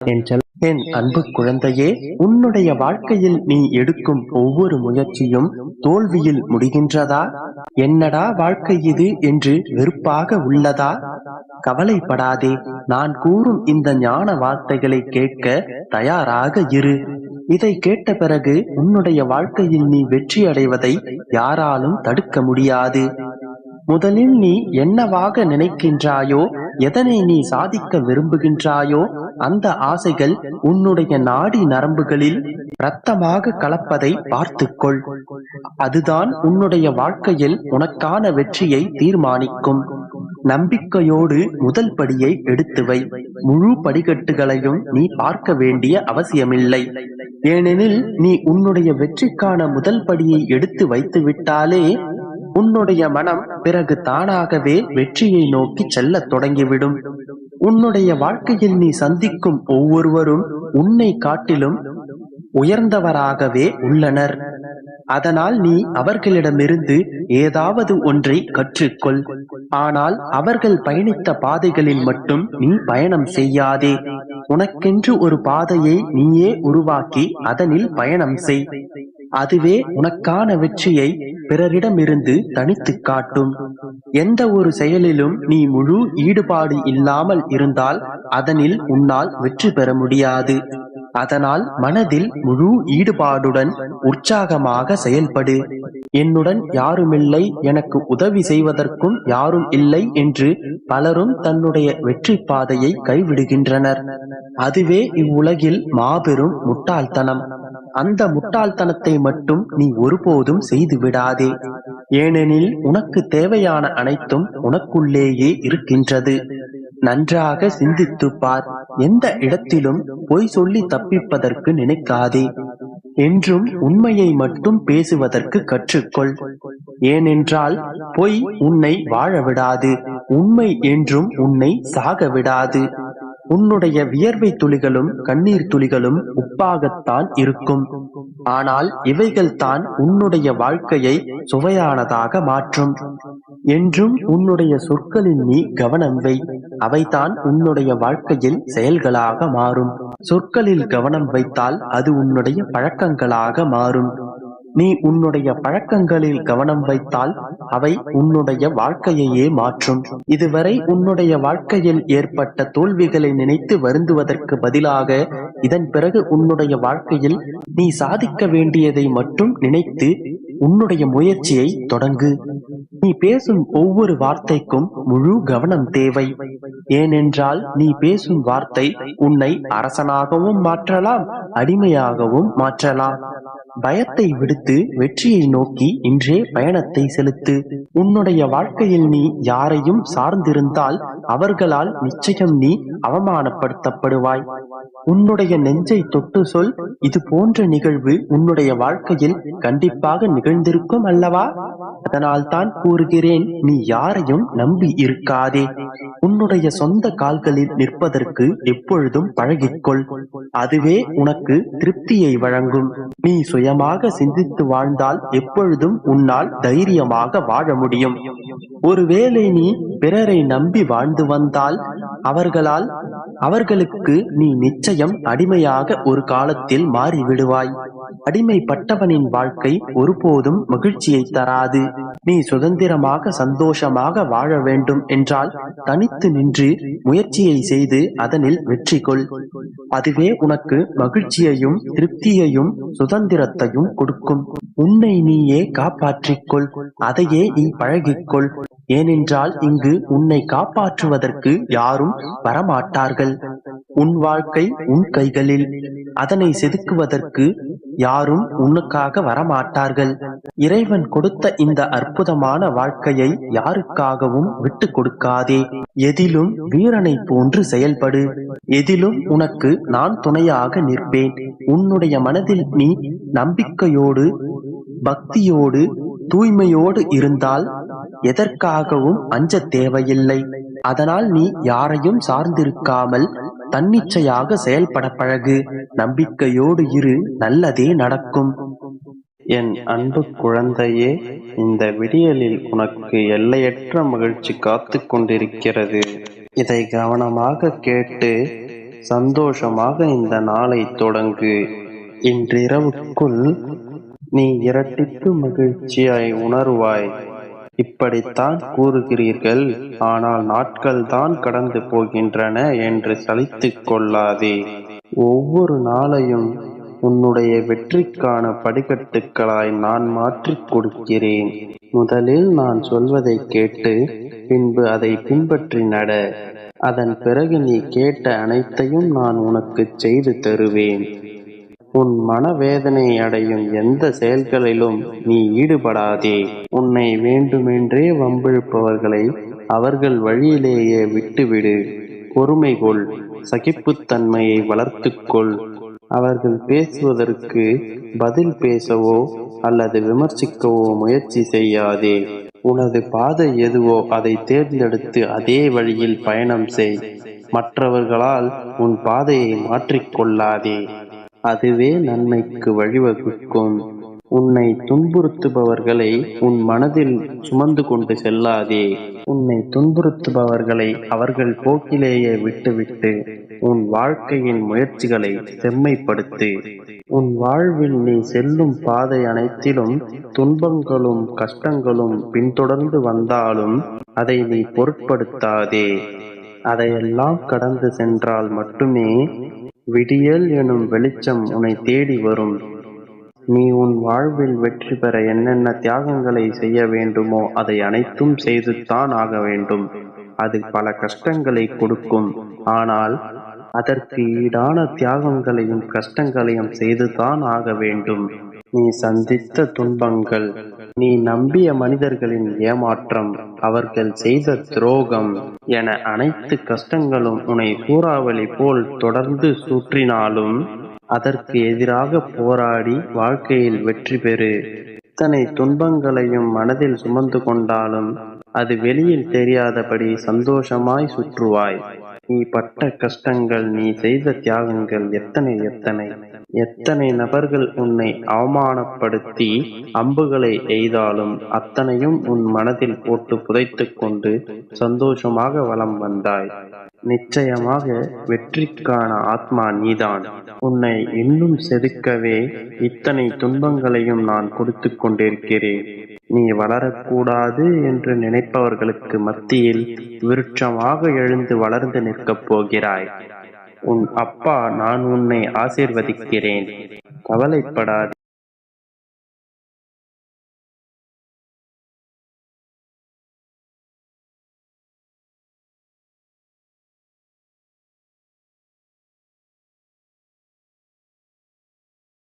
என் அன்பு குழந்தையே, உன்னுடைய வாழ்க்கையில் நீ எடுக்கும் ஒவ்வொரு முயற்சியும் தோல்வியில் முடிகின்றதா? என்னடா வாழ்க்கை இது என்று வெறுப்பாக உள்ளதா? கவலைப்படாதே. நான் கூறும் இந்த ஞான வார்த்தைகளை கேட்க தயாராக இரு. இதை கேட்ட பிறகு உன்னுடைய வாழ்க்கையில் நீ வெற்றி அடைவதை யாராலும் தடுக்க முடியாது. முதலில் நீ என்னவாக நினைக்கின்றாயோ, எதனை நீ சாதிக்க விரும்புகின்றாயோ, அந்த ஆசைகள் உன்னுடைய நாடி நரம்புகளில் இரத்தமாக கலப்பதை பார்த்துக்கொள். அதுதான் உன்னுடைய வாழ்க்கையில் உனக்கான வெற்றியை தீர்மானிக்கும். நம்பிக்கையோடு முதல் படியை எடுத்து வை. முழு படிக்கட்டுகளையும் நீ பார்க்க வேண்டிய அவசியமில்லை. ஏனெனில் நீ உன்னுடைய வெற்றிக்கான முதல் படியை எடுத்து வைத்து விட்டாலே உன்னுடைய மனம் பிறகு தானாகவே வெற்றியை நோக்கி செல்ல தொடங்கிவிடும். உன்னுடைய வாழ்க்கையில் நீ சந்திக்கும் ஒவ்வொருவரும் உன்னை காட்டிலும் உயர்ந்தவராகவே உள்ளனர். அதனால் நீ அவர்களிடமிருந்து ஏதாவது ஒன்றை கற்றுக்கொள். ஆனால் அவர்கள் பயணித்த பாதைகளில் மட்டும் நீ பயணம் செய்யாதே. உனக்கென்று ஒரு பாதையை நீயே உருவாக்கி அதனில் பயணம் செய். அதுவே உனக்கான வெற்றியை பிறரிடமிருந்து தனித்து காட்டும். எந்த ஒரு செயலிலும் நீ முழு ஈடுபாடு இல்லாமல் இருந்தால் அதனில் உன்னால் வெற்றி பெற முடியாது. அதனால் மனதில் முழு ஈடுபாடுடன் உற்சாகமாக செயல்படு. என்னுடன் யாருமில்லை, எனக்கு உதவி செய்வதற்கும் யாரும் இல்லை என்று பலரும் தன்னுடைய வெற்றி பாதையை கைவிடுகின்றனர். அதுவே இவ்வுலகில் மாபெரும் முட்டாள்தனம். அந்த முட்டாள்தனத்தை மட்டும் நீ ஒருபோதும் செய்து விடாதே. ஏனெனில் உனக்கு தேவையான அனைத்தும் உனக்குள்ளேயே இருக்கின்றது. நன்றாக சிந்தித்து பார். எந்த இடத்திலும் பொய் சொல்லி தப்பிப்பதற்கு நினைக்காதே. என்றும் உண்மையை மட்டும் பேசுவதற்கு கற்றுக்கொள். ஏனென்றால் பொய் உன்னை வாழ விடாது, உண்மை என்றும் உன்னை சாக விடாது. உன்னுடைய வியர்வை துளிகளும் கண்ணீர் துளிகளும் உப்பாகத்தான் இருக்கும். ஆனால் இவைகள் தான் உன்னுடைய வாழ்க்கையை சுவையானதாக மாற்றும். என்றும் உன்னுடைய சொற்களில் நீ கவனம் வை. அவைதான் உன்னுடைய வாழ்க்கையில் செயல்களாக மாறும். சொற்களில் கவனம் வைத்தால் அது உன்னுடைய பழக்கங்களாக மாறும். நீ உன்னுடைய பழக்கங்களில் கவனம் வைத்தால் அவை உன்னுடைய வாழ்க்கையையே மாற்றும். இதுவரை உன்னுடைய வாழ்க்கையில் ஏற்பட்ட தோல்விகளை நினைத்து வருந்துவதற்கு பதிலாக இதன் பிறகு உன்னுடைய வாழ்க்கையில் நீ சாதிக்க வேண்டியதை மட்டும் நினைத்து உன்னுடைய முயற்சியை தொடங்கு. நீ பேசும் ஒவ்வொரு வார்த்தைக்கும் முழு கவனம் தேவை. ஏனென்றால் நீ பேசும் வார்த்தை உன்னை அரசனாகவும் மாற்றலாம், அடிமையாகவும் மாற்றலாம். பயத்தை விடுத்து வெற்றியை நோக்கி இன்றே பயணத்தை செலுத்து. உன்னுடைய வாழ்க்கையில் நீ யாரையும் சார்ந்திருந்தால் அவர்களால் நிச்சயம் நீ அவமானப்படுத்தப்படுவாய். உன்னுடைய நெஞ்சை தொட்டு சொல், இது போன்ற நிகழ்வு உன்னுடைய வாழ்க்கையில் கண்டிப்பாக நிகழ்ந்திருக்கும் அல்லவா? அதனால் தான் கூறுகிறேன், நீ யாரையும் நம்பி இருக்காதே. உன்னுடைய சொந்த கால்களில் நிற்பதற்கு எப்பொழுதும் பழகிக்கொள். அதுவே உனக்கு திருப்தியை வழங்கும். நீ சுயமாக சிந்தித்து வாழ்ந்தால் எப்பொழுதும் உன்னால் தைரியமாக வாழ முடியும். ஒருவேளை நீ பிறரை நம்பி வாழ்ந்து வந்தால் அவர்களுக்கு நீ நிச்சயம் அடிமையாக ஒரு காலத்தில் மாறிவிடுவாய். அடிமைப்பட்டவனின் வாழ்க்கை ஒருபோதும் மகிழ்ச்சியை தராது. நீ சுதந்திரமாக சந்தோஷமாக வாழ வேண்டும் என்றால் தனித்து நின்று முயற்சியை செய்து அதனில் வெற்றி கொள். அதுவே உனக்கு மகிழ்ச்சியையும் திருப்தியையும் சுதந்திரத்தையும் கொடுக்கும். உன்னை நீயே காப்பாற்றிக்கொள். அதையே நீ பழகிக்கொள். ஏனென்றால் இங்கு உன்னை காப்பாற்றுவதற்கு யாரும் வரமாட்டார்கள். உன் வாழ்க்கை உன் கைகளில். அதனை செதுக்குவதற்கு யாரும் உனக்காக வரமாட்டார்கள். இறைவன் கொடுத்த இந்த அற்புதமான வாழ்க்கையை யாருக்காகவும் விட்டு கொடுக்காதே. எதிலும் வீரனை போன்று செயல்படு. எதிலும் உனக்கு நான் துணையாக நிற்பேன். உன்னுடைய மனதில் நீ நம்பிக்கையோடு, பக்தியோடு, தூய்மையோடு இருந்தால் எதற்காகவும் அஞ்ச தேவையில்லை. அதனால் நீ யாரையும் சார்ந்திருக்காமல் தன்னிச்சையாக செயல்பட பழகு. நம்பிக்கையோடு இரு, நல்லதே நடக்கும். என் அன்பு குழந்தையே, இந்த விடியலில் உனக்கு எல்லையற்ற மகிழ்ச்சி காத்து கொண்டிருக்கிறது. இதை கவனமாக கேட்டு சந்தோஷமாக இந்த நாளை தொடங்கு. இன்றிரவுக்குள் நீ இரட்டிப்பு மகிழ்ச்சியாய் உணர்வாய். இப்படித்தான் கூறுகிறீர்கள், ஆனால் நாட்கள் தான் கடந்து போகின்றன என்று சலித்துக் கொள்ளாதே. ஒவ்வொரு நாளையும் உன்னுடைய வெற்றிக்கான படிக்கட்டுகளாய் நான் மாற்றிக் கொடுக்கிறேன். முதலில் நான் சொல்வதை கேட்டு பின்பு அதை பின்பற்றி நட. அதன் பிறகு நீ கேட்ட அனைத்தையும் நான் உனக்கு செய்து தருவேன். உன் மனவேதனை அடையும் எந்த செயல்களிலும் நீ ஈடுபடாதே. உன்னை வேண்டுமென்றே வம்பிழுப்பவர்களை அவர்கள் வழியிலேயே விட்டுவிடு. பொறுமை கொள், சகிப்புத்தன்மையை வளர்த்துக்கொள். அவர்கள் பேசுவதற்கு பதில் பேசவோ அல்லது விமர்சிக்கவோ முயற்சி செய்யாதே. உனது பாதை எதுவோ அதை தேர்ந்தெடுத்து அதே வழியில் பயணம் செய். மற்றவர்களால் உன் பாதையை மாற்றிக்கொள்ளாதே. அதுவே நன்மைக்கு வழிவகுக்கும். உன்னை துன்புறுத்துபவர்களை உன் மனதில் சுமந்து கொண்டு செல்லாதே. உன்னை துன்புறுத்துபவர்களை அவர்கள் போக்கிலேயே விட்டுவிட்டு உன் வாழ்க்கையின் முயற்சிகளை செம்மைப்படுத்து. உன் வாழ்வில் நீ செல்லும் பாதை அனைத்திலும் துன்பங்களும் கஷ்டங்களும் பின்தொடர்ந்து வந்தாலும் அதை நீ பொருட்படுத்தாதே. அதையெல்லாம் கடந்து சென்றால் மட்டுமே விடியல் எனும் வெளிச்சம் உன்னை தேடி வரும். நீ உன் வாழ்வில் வெற்றி பெற என்னென்ன தியாகங்களை செய்ய வேண்டுமோ அதை அனைத்தும் செய்துதான் ஆக வேண்டும். அது பல கஷ்டங்களை கொடுக்கும். ஆனால் அதற்கு ஈடான தியாகங்களையும் கஷ்டங்களையும் செய்துதான் ஆக வேண்டும். நீ சந்தித்த துன்பங்கள், நீ நம்பிய மனிதர்களின் ஏமாற்றம், அவர்கள் செய்த துரோகம் என அனைத்து கஷ்டங்களும் உன்னை சூறாவளி போல் தொடர்ந்து சுற்றினாலும் அதற்கு எதிராக போராடி வாழ்க்கையில் வெற்றி பெறு. இத்தனை துன்பங்களையும் மனதில் சுமந்து கொண்டாலும் அது வெளியில் தெரியாதபடி சந்தோஷமாய் சுற்றுவாய். நீ பட்ட கஷ்டங்கள், நீ செய்த தியாகங்கள் எத்தனை எத்தனை எத்தனை நபர்கள் உன்னை அவமானப்படுத்தி அம்புகளை எய்தாலும் அத்தனையும் உன் மனதில் போட்டு புதைத்துக் கொண்டு சந்தோஷமாக வலம் வந்தாய். நிச்சயமாக வெற்றிக்கான ஆத்மா நீதான். உன்னை இன்னும் செதுக்கவே இத்தனை துன்பங்களையும் நான் கொடுத்து கொண்டிருக்கிறேன். நீ வளரக்கூடாது என்று நினைப்பவர்களுக்கு மத்தியில் விருட்சமாக எழுந்து வளர்ந்து நிற்கப் போகிறாய். உன் அப்பா நான் உன்னை ஆசீர்வதிக்கிறேன். கவலைப்படாதே.